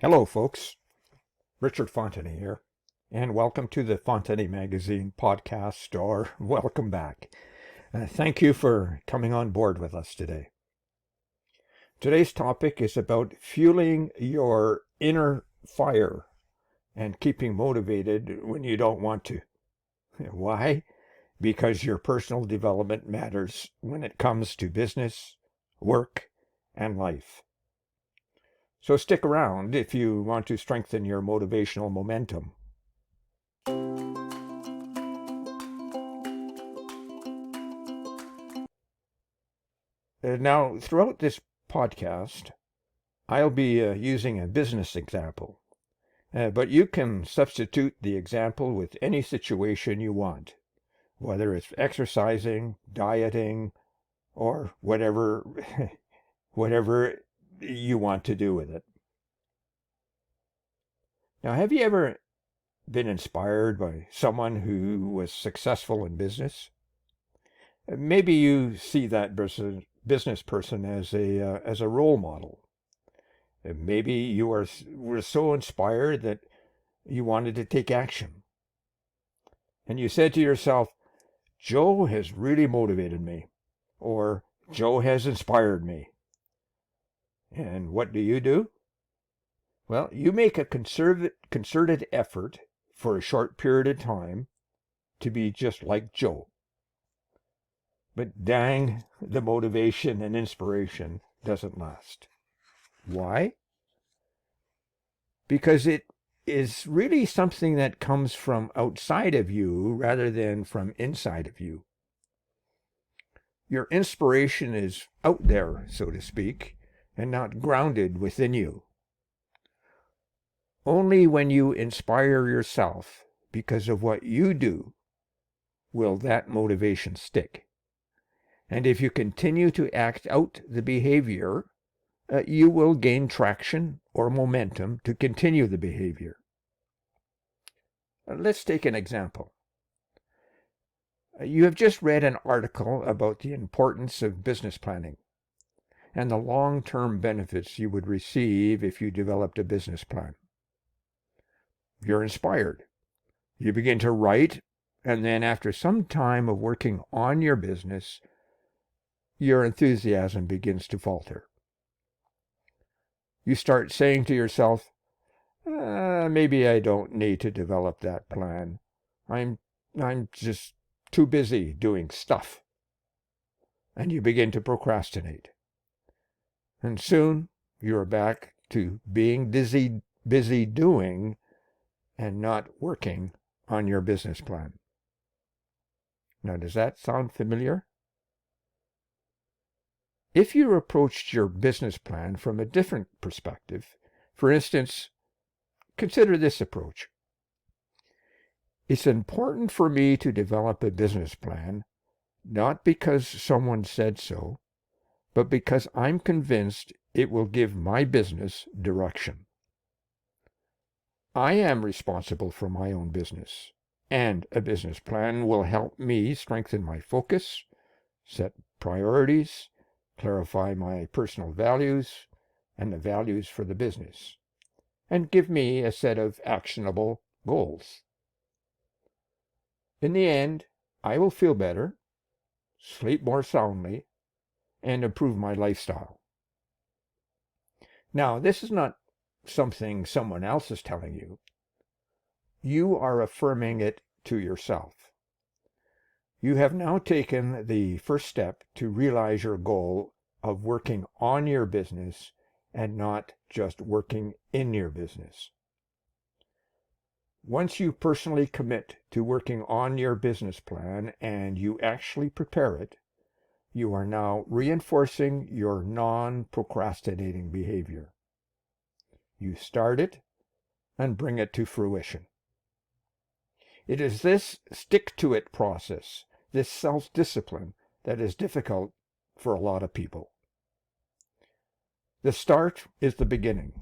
Hello, folks. Richard Fontenay here, and welcome to the Fontenay Magazine podcast, or welcome back. Thank you for coming on board with us today. Today's topic is about fueling your inner fire and keeping motivated when you don't want to. Why? Because your personal development matters when it comes to business, work, and life. So stick around if you want to strengthen your motivational momentum. Now, throughout this podcast, I'll be using a business example, but you can substitute the example with any situation you want, whether it's exercising, dieting, or whatever you want to do with it. Now, have you ever been inspired by someone who was successful in business? Maybe you see that business person as a role model. Maybe you were so inspired that you wanted to take action. And you said to yourself, Joe has really motivated me, or Joe has inspired me. And what do? Well, you make a concerted effort for a short period of time to be just like Joe. But dang, the motivation and inspiration doesn't last. Why? Because it is really something that comes from outside of you rather than from inside of you. Your inspiration is out there, so to speak, and not grounded within you. Only when you inspire yourself because of what you do will that motivation stick. And if you continue to act out the behavior, you will gain traction or momentum to continue the behavior. Let's take an example. You have just read an article about the importance of business planning and the long-term benefits you would receive if you developed a business plan. You're inspired. You begin to write, and then after some time of working on your business, your enthusiasm begins to falter. You start saying to yourself, maybe I don't need to develop that plan. I'm just too busy doing stuff. And you begin to procrastinate. And soon you're back to being busy doing and not working on your business plan. Now, does that sound familiar? If you approached your business plan from a different perspective, for instance, consider this approach. It's important for me to develop a business plan, not because someone said so, but because I'm convinced it will give my business direction. I am responsible for my own business, and a business plan will help me strengthen my focus, set priorities, clarify my personal values and the values for the business, and give me a set of actionable goals. In the end, I will feel better, sleep more soundly, and improve my lifestyle. Now, this is not something someone else is telling you. You are affirming it to yourself. You have now taken the first step to realize your goal of working on your business and not just working in your business. Once you personally commit to working on your business plan and you actually prepare it, you are now reinforcing your non-procrastinating behavior. You start it and bring it to fruition. It is this stick-to-it process, this self-discipline, that is difficult for a lot of people. The start is the beginning,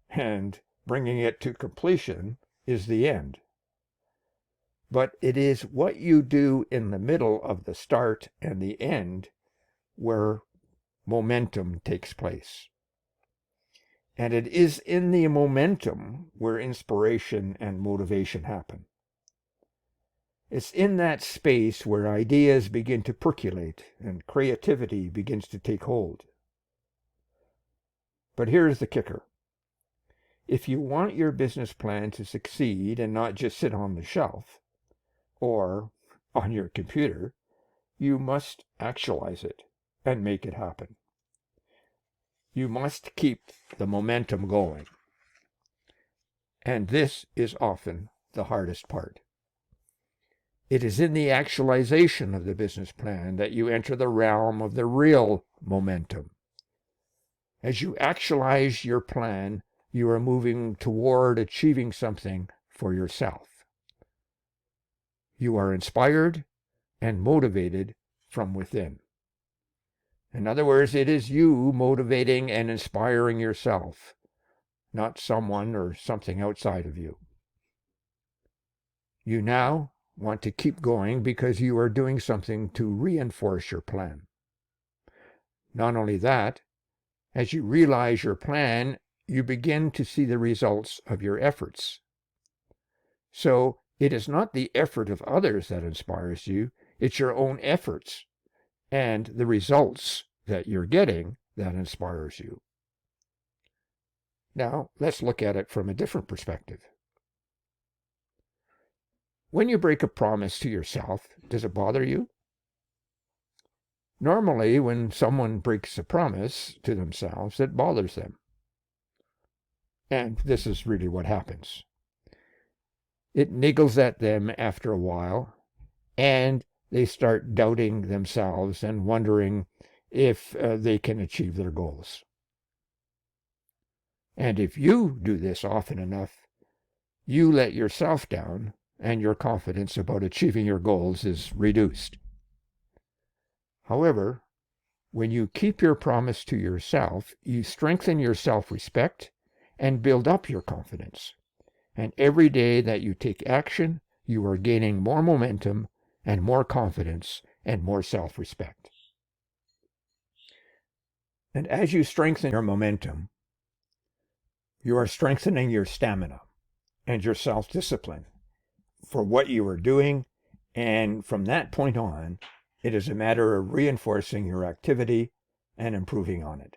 and bringing it to completion is the end. But it is what you do in the middle of the start and the end where momentum takes place. And it is in the momentum where inspiration and motivation happen. It's in that space where ideas begin to percolate and creativity begins to take hold. But here's the kicker. If you want your business plan to succeed and not just sit on the shelf or on your computer, you must actualize it and make it happen. You must keep the momentum going. And this is often the hardest part. It is in the actualization of the business plan that you enter the realm of the real momentum. As you actualize your plan, you are moving toward achieving something for yourself. You are inspired and motivated from within. In other words, it is you motivating and inspiring yourself, not someone or something outside of you. You now want to keep going because you are doing something to reinforce your plan. Not only that, as you realize your plan, you begin to see the results of your efforts. So it is not the effort of others that inspires you, it's your own efforts and the results that you're getting that inspires you. Now, let's look at it from a different perspective. When you break a promise to yourself, does it bother you? Normally, when someone breaks a promise to themselves, it bothers them. And this is really what happens. It niggles at them after a while, and they start doubting themselves and wondering if they can achieve their goals. And if you do this often enough, you let yourself down, and your confidence about achieving your goals is reduced. However, when you keep your promise to yourself, you strengthen your self-respect and build up your confidence. And every day that you take action, you are gaining more momentum and more confidence and more self-respect. And as you strengthen your momentum, you are strengthening your stamina and your self-discipline for what you are doing. And from that point on, it is a matter of reinforcing your activity and improving on it.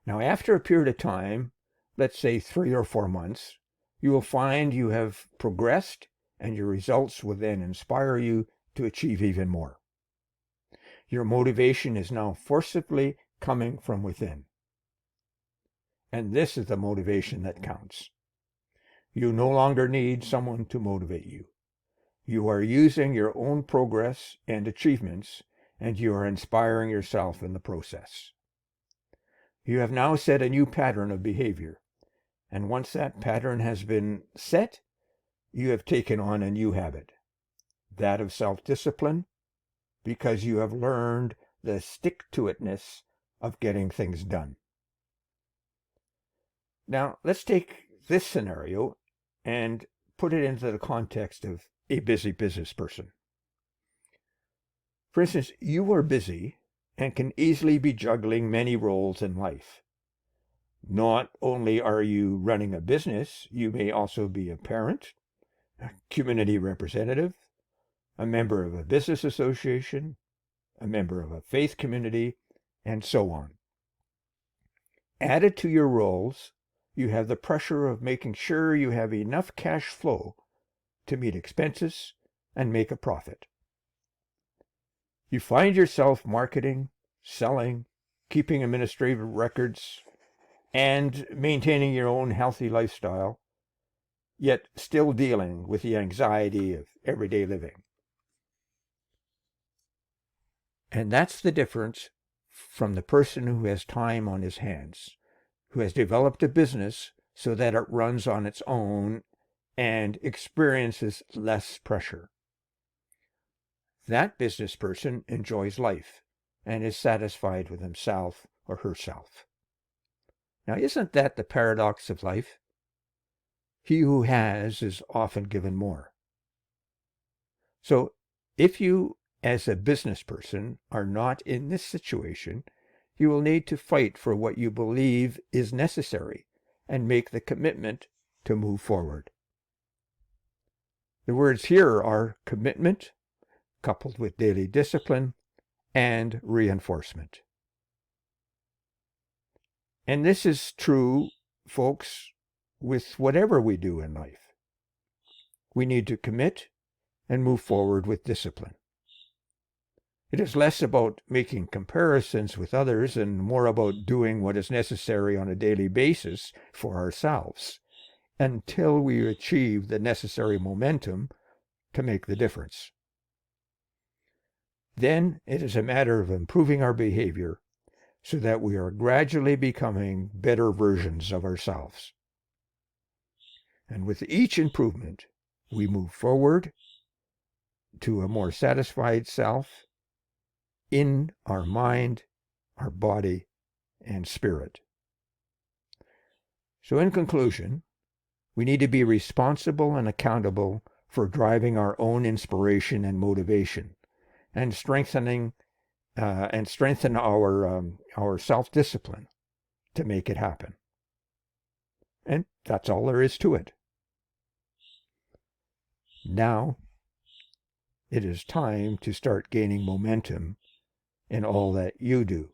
Now, after a period of time, let's say 3 or 4 months, you will find you have progressed and your results will then inspire you to achieve even more. Your motivation is now forcibly coming from within. And this is the motivation that counts. You no longer need someone to motivate you. You are using your own progress and achievements, and you are inspiring yourself in the process. You have now set a new pattern of behavior, and once that pattern has been set, you have taken on a new habit, that of self-discipline, because you have learned the stick-to-itness of getting things done. Now, let's take this scenario and put it into the context of a busy business person. For instance, you are busy and can easily be juggling many roles in life. Not only are you running a business, you may also be a parent, a community representative, a member of a business association, a member of a faith community, and so on. Added to your roles, you have the pressure of making sure you have enough cash flow to meet expenses and make a profit. You find yourself marketing, selling, keeping administrative records, and maintaining your own healthy lifestyle, yet still dealing with the anxiety of everyday living. And that's the difference from the person who has time on his hands, who has developed a business so that it runs on its own and experiences less pressure. That business person enjoys life and is satisfied with himself or herself. Now, isn't that the paradox of life? He who has is often given more. So, if you, as a business person, are not in this situation, you will need to fight for what you believe is necessary and make the commitment to move forward. The words here are commitment, coupled with daily discipline, and reinforcement. And this is true, folks, with whatever we do in life. We need to commit and move forward with discipline. It is less about making comparisons with others and more about doing what is necessary on a daily basis for ourselves until we achieve the necessary momentum to make the difference. Then it is a matter of improving our behavior so that we are gradually becoming better versions of ourselves. And with each improvement, we move forward to a more satisfied self in our mind, our body, and spirit. So in conclusion, we need to be responsible and accountable for driving our own inspiration and motivation and strengthen our self-discipline to make it happen. And that's all there is to it. Now, it is time to start gaining momentum in all that you do.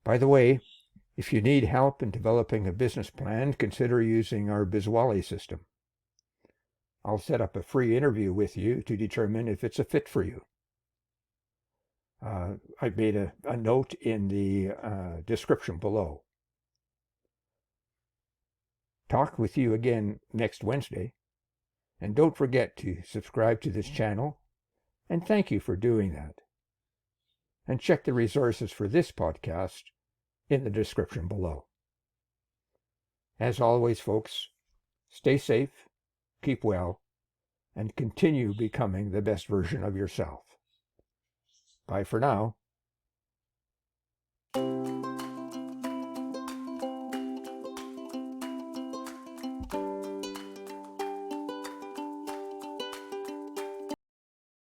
By the way, if you need help in developing a business plan, consider using our Bizwali system. I'll set up a free interview with you to determine if it's a fit for you. I've made a note in the description below. Talk with you again next Wednesday. And don't forget to subscribe to this channel. And thank you for doing that. And check the resources for this podcast in the description below. As always, folks, stay safe, keep well, and continue becoming the best version of yourself. Bye for now.